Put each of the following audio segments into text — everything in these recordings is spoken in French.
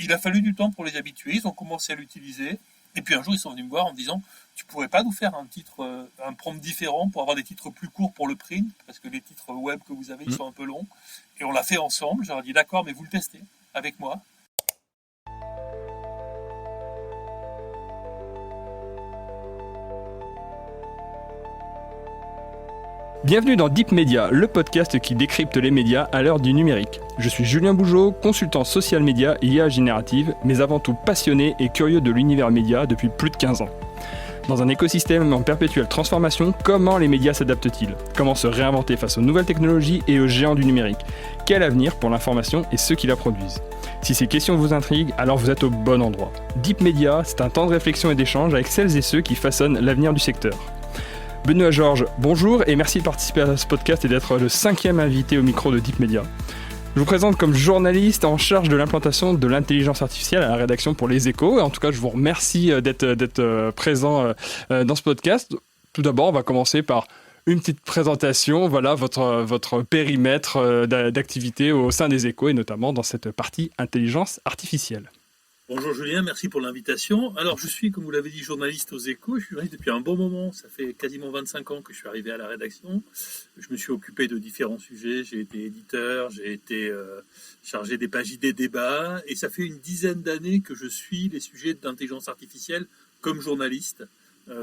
il a fallu du temps pour les habituer, ils ont commencé à l'utiliser. Et puis un jour, ils sont venus me voir en me disant « Tu pourrais pas nous faire un prompt différent pour avoir des titres plus courts pour le print, parce que les titres web que vous avez, ils sont un peu longs. » Et on l'a fait ensemble. Je leur ai dit « D'accord, mais vous le testez avec moi. » Bienvenue dans Deep Media, le podcast qui décrypte les médias à l'heure du numérique. Je suis Julien Bougeot, consultant social média et IA générative, mais avant tout passionné et curieux de l'univers média depuis plus de 15 ans. Dans un écosystème en perpétuelle transformation, comment les médias s'adaptent-ils ? Comment se réinventer face aux nouvelles technologies et aux géants du numérique ? Quel avenir pour l'information et ceux qui la produisent ? Si ces questions vous intriguent, alors vous êtes au bon endroit. Deep Media, c'est un temps de réflexion et d'échange avec celles et ceux qui façonnent l'avenir du secteur. Benoît Georges, bonjour et merci de participer à ce podcast et d'être le 5e invité au micro de Deep Media. Je vous présente comme journaliste en charge de l'implantation de l'intelligence artificielle à la rédaction pour Les Échos. Et en tout cas, je vous remercie d'être présent dans ce podcast. Tout d'abord, on va commencer par une petite présentation. Voilà votre périmètre d'activité au sein des Échos et notamment dans cette partie intelligence artificielle. Bonjour Julien, merci pour l'invitation. Alors je suis, comme vous l'avez dit, journaliste aux Échos. Je suis journaliste depuis un bon moment, ça fait quasiment 25 ans que je suis arrivé à la rédaction. Je me suis occupé de différents sujets, j'ai été éditeur, j'ai été chargé des pages idées débats, et ça fait une dizaine d'années que je suis les sujets d'intelligence artificielle comme journaliste.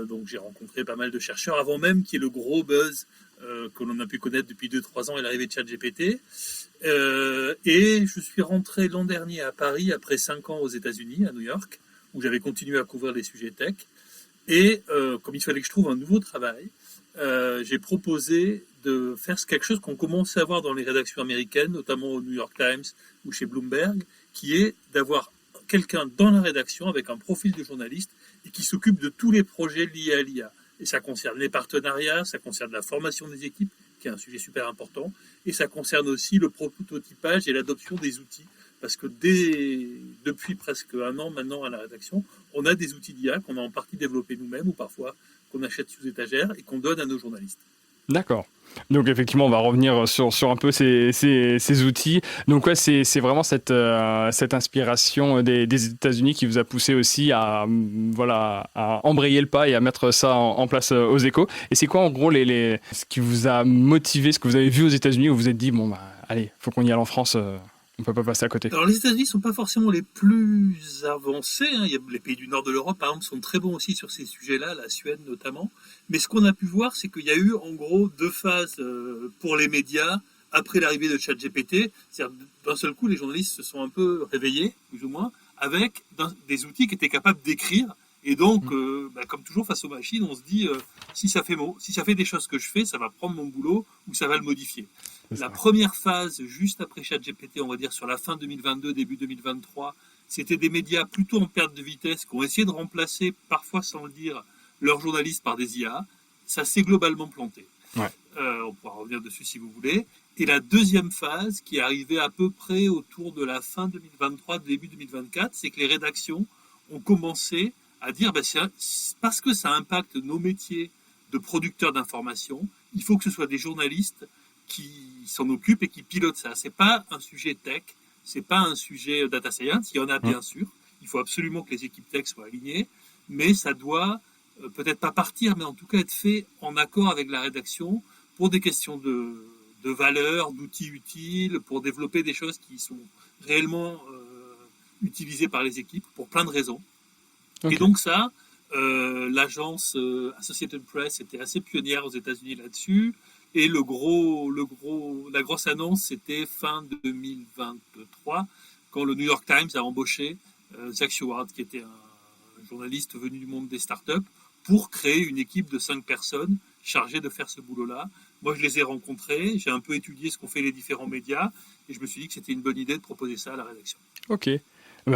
Donc j'ai rencontré pas mal de chercheurs avant même qu'il y ait le gros buzz que l'on a pu connaître depuis 2-3 ans et l'arrivée de ChatGPT. Et je suis rentré l'an dernier à Paris après 5 ans aux États-Unis, à New York, où j'avais continué à couvrir les sujets tech. Et comme il fallait que je trouve un nouveau travail, j'ai proposé de faire quelque chose qu'on commence à voir dans les rédactions américaines, notamment au New York Times ou chez Bloomberg, qui est d'avoir quelqu'un dans la rédaction avec un profil de journaliste et qui s'occupe de tous les projets liés à l'IA. Et ça concerne les partenariats, ça concerne la formation des équipes, qui est un sujet super important, et ça concerne aussi le prototypage et l'adoption des outils, parce que depuis presque un an maintenant à la rédaction, on a des outils d'IA qu'on a en partie développés nous-mêmes, ou parfois qu'on achète sous étagère et qu'on donne à nos journalistes. D'accord. Donc effectivement, on va revenir sur un peu ces outils. Donc ouais, c'est vraiment cette inspiration des États-Unis qui vous a poussé aussi à embrayer le pas et à mettre ça en place aux Échos. Et c'est quoi en gros ce qui vous a motivé, ce que vous avez vu aux États-Unis où vous vous êtes dit allez, faut qu'on y aille en France. On ne peut pas passer à côté. Alors les États-Unis ne sont pas forcément les plus avancés. Il y a les pays du nord de l'Europe, par exemple, sont très bons aussi sur ces sujets-là, la Suède notamment. Mais ce qu'on a pu voir, c'est qu'il y a eu en gros 2 phases pour les médias après l'arrivée de ChatGPT. C'est-à-dire d'un seul coup, les journalistes se sont un peu réveillés, plus ou moins, avec des outils qui étaient capables d'écrire. Et donc, comme toujours face aux machines, on se dit si ça fait des choses que je fais, ça va prendre mon boulot ou ça va le modifier. La première phase, juste après ChatGPT, on va dire sur la fin 2022, début 2023, c'était des médias plutôt en perte de vitesse qui ont essayé de remplacer, parfois sans le dire, leurs journalistes par des IA. Ça s'est globalement planté. Ouais. On pourra revenir dessus si vous voulez. Et la deuxième phase, qui est arrivée à peu près autour de la fin 2023, début 2024, c'est que les rédactions ont commencé à dire parce que ça impacte nos métiers de producteurs d'informations, il faut que ce soit des journalistes qui s'en occupent et qui pilotent ça. C'est pas un sujet tech, c'est pas un sujet data science, il y en a bien sûr, il faut absolument que les équipes tech soient alignées, mais ça doit peut-être pas partir, mais en tout cas être fait en accord avec la rédaction pour des questions de valeur, d'outils utiles, pour développer des choses qui sont réellement utilisées par les équipes pour plein de raisons. Okay. Et donc ça, l'agence Associated Press était assez pionnière aux États-Unis là-dessus. Et la grosse annonce, c'était fin 2023, quand le New York Times a embauché Zach Stewart, qui était un journaliste venu du monde des startups, pour créer une équipe de 5 personnes chargées de faire ce boulot-là. Moi, je les ai rencontrés, j'ai un peu étudié ce qu'ont fait les différents médias, et je me suis dit que c'était une bonne idée de proposer ça à la rédaction. Ok.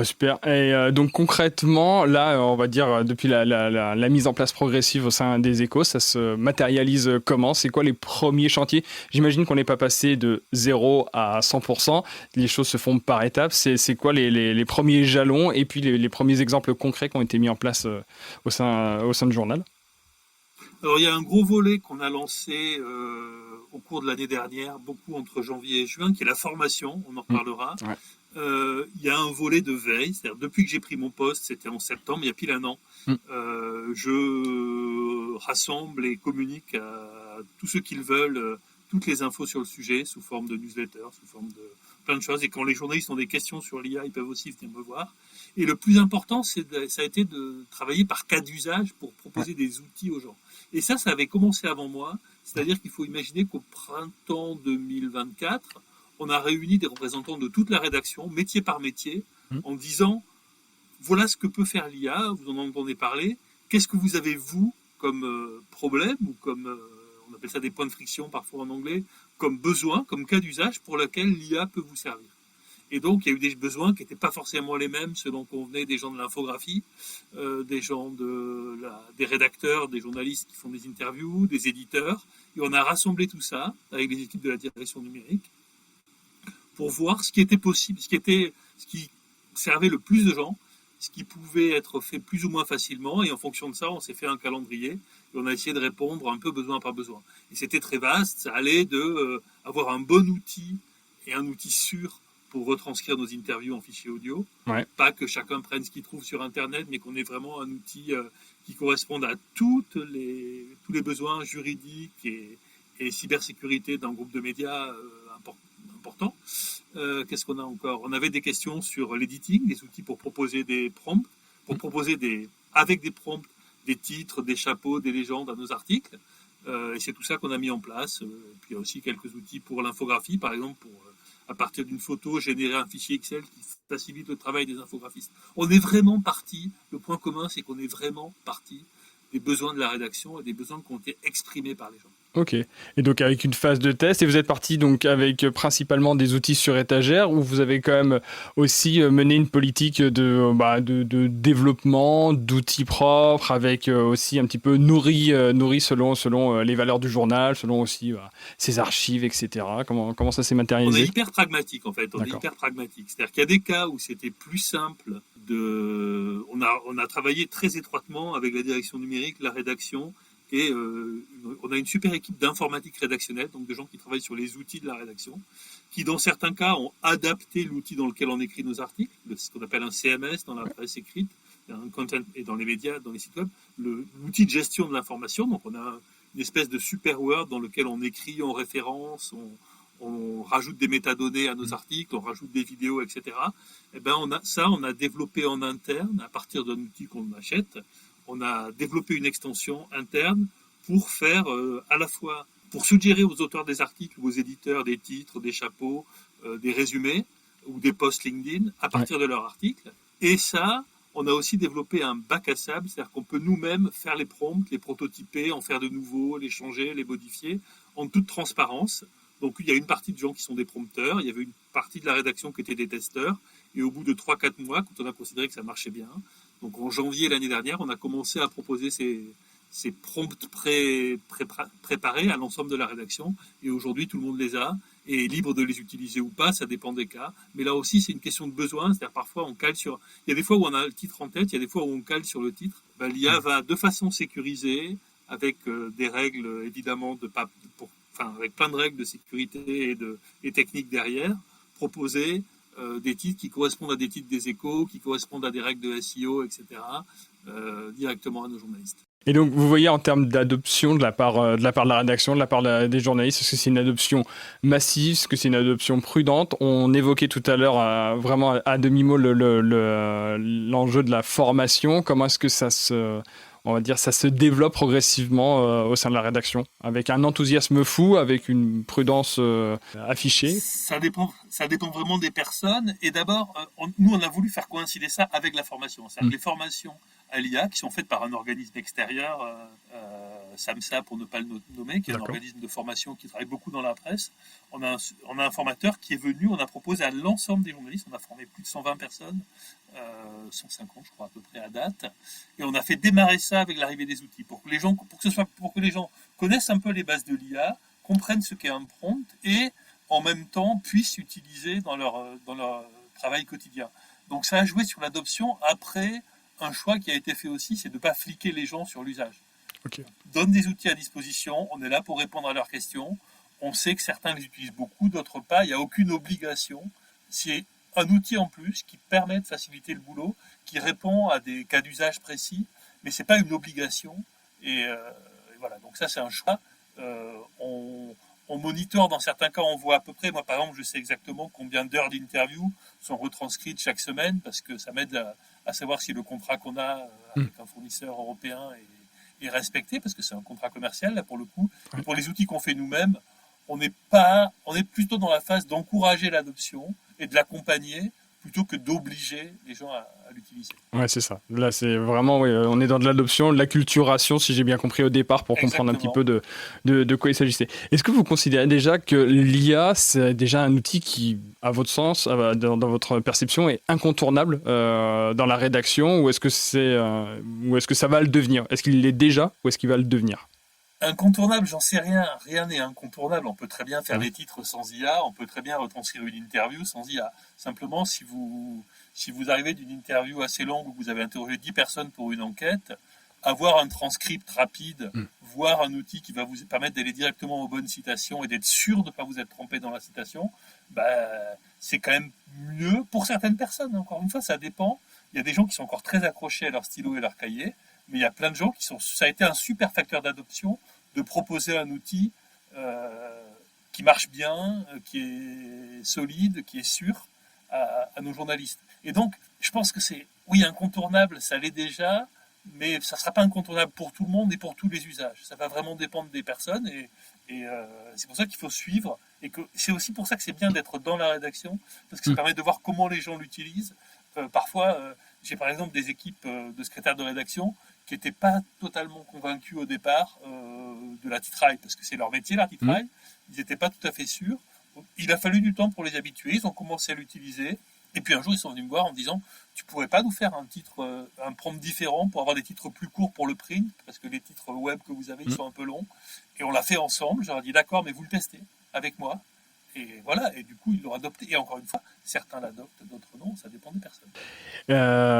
Super. Et donc concrètement, là, on va dire, depuis la mise en place progressive au sein des Échos, ça se matérialise comment ? C'est quoi les premiers chantiers ? J'imagine qu'on n'est pas passé de 0 à 100%. Les choses se font par étapes. C'est quoi les premiers jalons et puis les premiers exemples concrets qui ont été mis en place au sein du journal ? Alors, il y a un gros volet qu'on a lancé au cours de l'année dernière, beaucoup entre janvier et juin, qui est la formation, on en reparlera. Ouais. il y a un volet de veille. C'est-à-dire, depuis que j'ai pris mon poste, c'était en septembre, il y a pile un an, je rassemble et communique à tous ceux qui le veulent toutes les infos sur le sujet sous forme de newsletter, sous forme de plein de choses. Et quand les journalistes ont des questions sur l'IA, ils peuvent aussi venir me voir. Et le plus important, ça a été de travailler par cas d'usage pour proposer des outils aux gens. Et ça avait commencé avant moi. C'est-à-dire qu'il faut imaginer qu'au printemps 2024, on a réuni des représentants de toute la rédaction, métier par métier, en disant voilà ce que peut faire l'IA, vous en entendez parler, qu'est-ce que vous avez, vous, comme problème, ou comme, on appelle ça des points de friction parfois en anglais, comme besoin, comme cas d'usage pour lequel l'IA peut vous servir. Et donc, il y a eu des besoins qui n'étaient pas forcément les mêmes selon qu'on venait des gens de l'infographie, des gens des rédacteurs, des journalistes qui font des interviews, des éditeurs. Et on a rassemblé tout ça avec les équipes de la direction numérique pour voir ce qui était possible, ce qui servait le plus de gens, ce qui pouvait être fait plus ou moins facilement. Et en fonction de ça, on s'est fait un calendrier et on a essayé de répondre un peu besoin par besoin. Et c'était très vaste. Ça allait de avoir un bon outil et un outil sûr pour retranscrire nos interviews en fichier audio. Pas que chacun prenne ce qu'il trouve sur Internet, mais qu'on ait vraiment un outil qui corresponde à tous les besoins juridiques et cybersécurité d'un groupe de médias important. Qu'est-ce qu'on a encore ? On avait des questions sur l'editing, des outils pour proposer des prompts, pour proposer avec des prompts des titres, des chapeaux, des légendes à nos articles. Et c'est tout ça qu'on a mis en place. Puis il y a aussi quelques outils pour l'infographie, par exemple, pour à partir d'une photo, générer un fichier Excel qui facilite le travail des infographistes. On est vraiment parti, le point commun, c'est qu'on est vraiment parti des besoins de la rédaction et des besoins qui ont été exprimés par les gens. Ok. Et donc avec une phase de test, et vous êtes parti donc avec principalement des outils sur étagère, ou vous avez quand même aussi mené une politique de développement, d'outils propres, avec aussi un petit peu nourri selon les valeurs du journal, selon aussi ses archives, etc. Comment ça s'est matérialisé ? On est hyper pragmatique en fait. C'est-à-dire qu'il y a des cas où c'était plus simple on a travaillé très étroitement avec la direction numérique, la rédaction. Et on a une super équipe d'informatique rédactionnelle, donc de gens qui travaillent sur les outils de la rédaction, qui dans certains cas ont adapté l'outil dans lequel on écrit nos articles, ce qu'on appelle un CMS dans la presse écrite, un content, et dans les médias, dans les sites web, l'outil de gestion de l'information. Donc on a une espèce de super Word dans lequel on écrit, on référence, on rajoute des métadonnées à nos articles, on rajoute des vidéos, etc. Et ben on a développé en interne à partir d'un outil qu'on achète. On a développé une extension interne pour faire à la fois, pour suggérer aux auteurs des articles ou aux éditeurs des titres, des chapeaux, des résumés ou des posts LinkedIn à partir de leurs articles. Et ça, on a aussi développé un bac à sable, c'est-à-dire qu'on peut nous-mêmes faire les prompts, les prototyper, en faire de nouveaux, les changer, les modifier en toute transparence. Donc il y a une partie de gens qui sont des prompteurs, il y avait une partie de la rédaction qui était des testeurs, et au bout de 3-4 mois, quand on a considéré que ça marchait bien, donc en janvier l'année dernière, on a commencé à proposer ces prompts préparés à l'ensemble de la rédaction, et aujourd'hui tout le monde les a, et est libre de les utiliser ou pas, ça dépend des cas, mais là aussi c'est une question de besoin, c'est-à-dire parfois on cale sur... Il y a des fois où on a le titre en tête, il y a des fois où on cale sur le titre, l'IA va de façon sécurisée, avec des règles évidemment avec plein de règles de sécurité et techniques derrière, proposer des titres qui correspondent à des titres des Échos, qui correspondent à des règles de SEO, etc., directement à nos journalistes. Et donc, vous voyez en termes d'adoption de la part de la rédaction, de la part des journalistes, est-ce que c'est une adoption massive, est-ce que c'est une adoption prudente ? On évoquait tout à l'heure vraiment à demi-mot l'enjeu de la formation. Comment est-ce que ça se développe progressivement au sein de la rédaction, avec un enthousiasme fou, avec une prudence affichée ? Ça dépend vraiment des personnes. Et d'abord, nous, on a voulu faire coïncider ça avec la formation. C'est-à-dire les formations à l'IA qui sont faites par un organisme extérieur, SAMSA pour ne pas le nommer, qui est un organisme de formation qui travaille beaucoup dans la presse. On a un formateur qui est venu, on a proposé à l'ensemble des journalistes, on a formé plus de 120 personnes, 150 je crois à peu près à date, et on a fait démarrer ça avec l'arrivée des outils pour que les gens connaissent un peu les bases de l'IA, comprennent ce qu'est un prompt et en même temps puissent utiliser dans leur travail quotidien. Donc ça a joué sur l'adoption. Après, un choix qui a été fait aussi, c'est de ne pas fliquer les gens sur l'usage. Okay. On donne des outils à disposition, on est là pour répondre à leurs questions. On sait que certains les utilisent beaucoup, d'autres pas. Il n'y a aucune obligation. Si un outil en plus qui permet de faciliter le boulot, qui répond à des cas d'usage précis, mais c'est pas une obligation. Et voilà, donc ça c'est un choix. On monitore dans certains cas, on voit à peu près. Moi, par exemple, je sais exactement combien d'heures d'interview sont retranscrites chaque semaine parce que ça m'aide à savoir si le contrat qu'on a avec un fournisseur européen est respecté, parce que c'est un contrat commercial là pour le coup. Et pour les outils qu'on fait nous-mêmes, on est plutôt dans la phase d'encourager l'adoption et de l'accompagner plutôt que d'obliger les gens à l'utiliser. Ouais, c'est ça. Là, c'est vraiment, on est dans de l'adoption, de l'acculturation, si j'ai bien compris au départ, pour comprendre un petit peu de quoi il s'agissait. Est-ce que vous considérez déjà que l'IA, c'est déjà un outil qui, à votre sens, dans votre perception, est incontournable dans la rédaction, ou est-ce que ça va le devenir? Est-ce qu'il l'est déjà, ou est-ce qu'il va le devenir? Incontournable, j'en sais rien. Rien n'est incontournable. On peut très bien faire des titres sans IA, on peut très bien retranscrire une interview sans IA. Simplement, si vous arrivez d'une interview assez longue où vous avez interrogé 10 personnes pour une enquête, avoir un transcript rapide, voire un outil qui va vous permettre d'aller directement aux bonnes citations et d'être sûr de ne pas vous être trompé dans la citation, c'est quand même mieux pour certaines personnes. Encore une fois, ça dépend. Il y a des gens qui sont encore très accrochés à leur stylo et leur cahier, mais il y a plein de gens ça a été un super facteur d'adoption de proposer un outil qui marche bien, qui est solide, qui est sûr à nos journalistes. Et donc, je pense que c'est, oui, incontournable, ça l'est déjà, mais ça ne sera pas incontournable pour tout le monde et pour tous les usages. Ça va vraiment dépendre des personnes et c'est pour ça qu'il faut suivre, et que c'est aussi pour ça que c'est bien d'être dans la rédaction, parce que ça permet de voir comment les gens l'utilisent. Parfois, j'ai par exemple des équipes de secrétaires de rédaction qui n'étaient pas totalement convaincus au départ de la titraille, parce que c'est leur métier, la titraille. Ils n'étaient pas tout à fait sûrs. Il a fallu du temps pour les habituer, ils ont commencé à l'utiliser. Et puis un jour, ils sont venus me voir en me disant « Tu ne pourrais pas nous faire un prompt différent pour avoir des titres plus courts pour le print, parce que les titres web que vous avez, ils sont un peu longs. » Et on l'a fait ensemble. Je leur ai dit « D'accord, mais vous le testez avec moi. » Et voilà, et du coup, ils l'ont adopté. Et encore une fois, certains l'adoptent, d'autres non, ça dépend des personnes.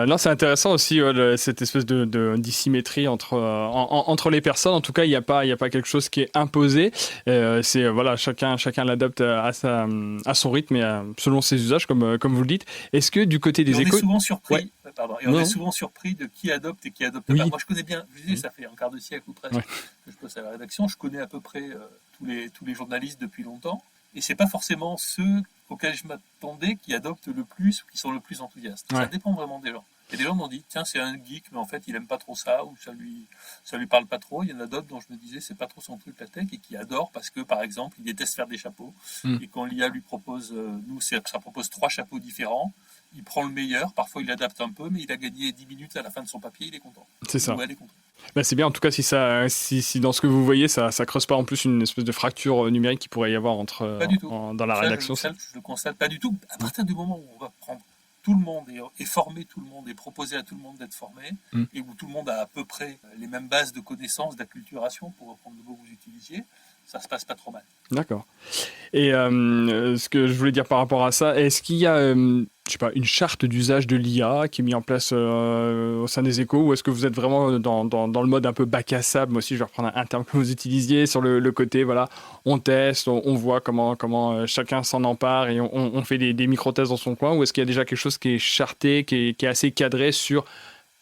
Non, c'est intéressant aussi cette espèce de dissymétrie entre les personnes. En tout cas, il n'y a pas quelque chose qui est imposé. C'est voilà, chacun l'adopte à son rythme et selon ses usages, comme vous le dites. Est-ce que du côté des échos, on est souvent surpris. Ouais. On est souvent surpris de qui adopte et qui adopte pas. Moi, je connais bien. Je disais, ça fait un quart de siècle ou presque que je bosse à la rédaction. Je connais à peu près tous les journalistes depuis longtemps. Et c'est pas forcément ceux auxquels je m'attendais qui adoptent le plus ou qui sont le plus enthousiastes. Ça dépend vraiment des gens. Il y a des gens qui m'ont dit, tiens, c'est un geek, mais en fait, il aime pas trop ça, ou ça lui parle pas trop. Il y en a d'autres dont je me disais, c'est pas trop son truc, la tech, et qui adorent parce que, par exemple, il déteste faire des chapeaux. Et quand l'IA lui propose, ça propose 3 chapeaux différents, il prend le meilleur, parfois il adapte un peu, mais il a gagné 10 minutes à la fin de son papier, il est content. C'est ça. Ou elle est contente. C'est bien, en tout cas, si dans ce que vous voyez, ça creuse pas en plus une espèce de fracture numérique qui pourrait y avoir dans la rédaction. Je le constate pas du tout. À partir du moment où on va prendre tout le monde et former tout le monde et proposer à tout le monde d'être formé, et où tout le monde a à peu près les mêmes bases de connaissances, d'acculturation, pour reprendre le mot que vous utilisiez, ça se passe pas trop mal. D'accord. Et ce que je voulais dire par rapport à ça, est-ce qu'il y a une charte d'usage de l'IA qui est mise en place au sein des échos, ou est-ce que vous êtes vraiment dans le mode un peu bac à sable? Moi aussi, je vais reprendre un terme que vous utilisiez sur le côté, voilà, on teste, on voit comment chacun s'en empare et on fait des micro-tests dans son coin, ou est-ce qu'il y a déjà quelque chose qui est charté, qui est assez cadré sur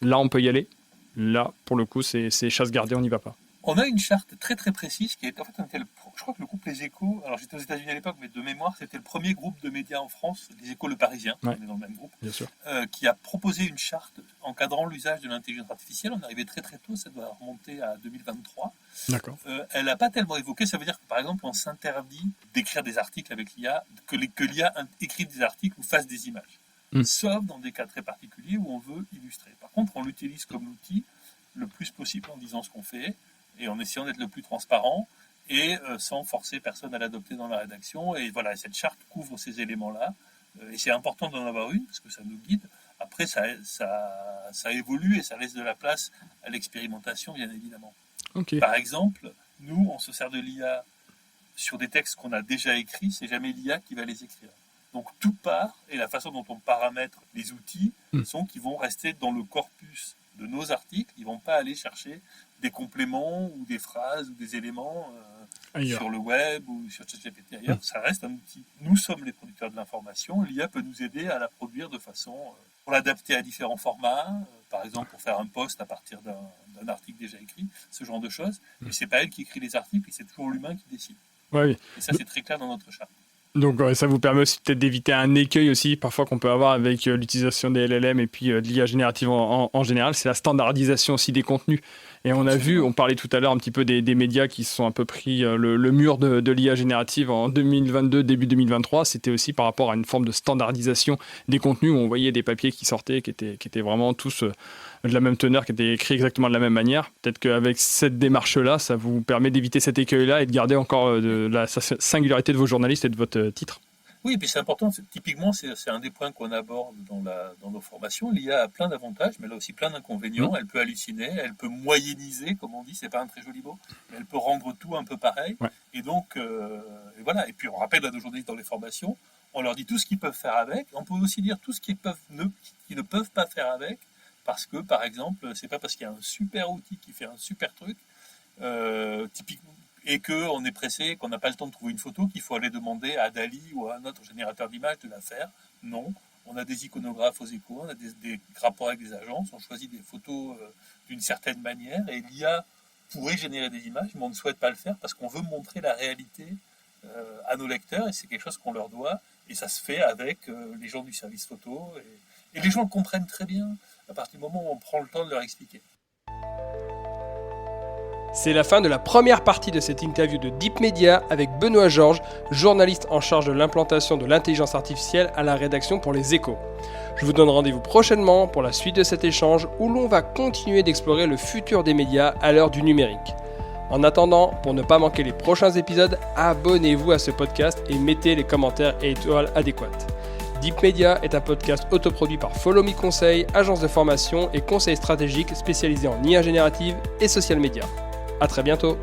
là, on peut y aller, là, pour le coup, c'est chasse gardée, on n'y va pas? On a une charte très très précise qui est en fait je crois que le groupe Les Échos, alors j'étais aux États-Unis à l'époque, mais de mémoire, c'était le premier groupe de médias en France, Les Échos Le Parisien, on est dans le même groupe, bien sûr. Qui a proposé une charte encadrant l'usage de l'intelligence artificielle. On est arrivé très très tôt, ça doit remonter à 2023. D'accord. Elle n'a pas tellement évoqué, ça veut dire que par exemple, on s'interdit d'écrire des articles avec l'IA, que l'IA écrive des articles ou fasse des images, sauf dans des cas très particuliers où on veut illustrer. Par contre, on l'utilise comme outil le plus possible en disant ce qu'on fait, et en essayant d'être le plus transparent et sans forcer personne à l'adopter dans la rédaction. Et voilà, cette charte couvre ces éléments-là. Et c'est important d'en avoir une parce que ça nous guide. Après, ça évolue et ça laisse de la place à l'expérimentation, bien évidemment. Okay. Par exemple, nous, on se sert de l'IA sur des textes qu'on a déjà écrits. C'est jamais l'IA qui va les écrire. Donc tout part, et la façon dont on paramètre les outils sont qu'ils vont rester dans le corpus de nos articles, ils ne vont pas aller chercher des compléments ou des phrases ou des éléments sur le web ou sur ChatGPT ailleurs. Ça reste un outil. Nous sommes les producteurs de l'information. L'IA peut nous aider à la produire de façon pour l'adapter à différents formats, par exemple pour faire un post à partir d'un article déjà écrit, ce genre de choses. Mais c'est pas elle qui écrit les articles, c'est toujours l'humain qui décide. Ouais, oui. Et ça, c'est très clair dans notre charte. Donc ça vous permet aussi peut-être d'éviter un écueil aussi parfois qu'on peut avoir avec l'utilisation des LLM et puis de l'IA générative en général, c'est la standardisation aussi des contenus. Et on a vu, on parlait tout à l'heure un petit peu des médias qui se sont un peu pris le mur de l'IA générative en 2022, début 2023. C'était aussi par rapport à une forme de standardisation des contenus où on voyait des papiers qui sortaient, qui étaient vraiment tous de la même teneur, qui étaient écrits exactement de la même manière. Peut-être qu'avec cette démarche-là, ça vous permet d'éviter cet écueil-là et de garder encore la singularité de vos journalistes et de votre titre. Oui, et puis c'est important, typiquement, c'est un des points qu'on aborde dans nos formations. L'IA a plein d'avantages, mais elle a aussi plein d'inconvénients. Elle peut halluciner, elle peut moyenniser, comme on dit, c'est pas un très joli mot, mais elle peut rendre tout un peu pareil. Ouais. Et donc, et voilà. Et puis on rappelle à nos journalistes dans les formations, on leur dit tout ce qu'ils peuvent faire avec. On peut aussi dire tout ce qu'ils ne peuvent pas faire avec, parce que, par exemple, c'est pas parce qu'il y a un super outil qui fait un super truc, typiquement, et qu'on est pressé, qu'on n'a pas le temps de trouver une photo, qu'il faut aller demander à Dali ou à un autre générateur d'images de la faire. Non, on a des iconographes aux Échos, on a des rapports avec des agences, on choisit des photos d'une certaine manière, et l'IA pourrait générer des images, mais on ne souhaite pas le faire parce qu'on veut montrer la réalité à nos lecteurs, et c'est quelque chose qu'on leur doit, et ça se fait avec les gens du service photo, et les gens le comprennent très bien à partir du moment où on prend le temps de leur expliquer. C'est la fin de la première partie de cette interview de Deep Media avec Benoît Georges, journaliste en charge de l'implantation de l'intelligence artificielle à la rédaction pour Les Échos. Je vous donne rendez-vous prochainement pour la suite de cet échange où l'on va continuer d'explorer le futur des médias à l'heure du numérique. En attendant, pour ne pas manquer les prochains épisodes, abonnez-vous à ce podcast et mettez les commentaires et étoiles adéquates. Deep Media est un podcast autoproduit par Follow Me Conseil, agence de formation et conseil stratégique spécialisée en IA générative et social media. À très bientôt.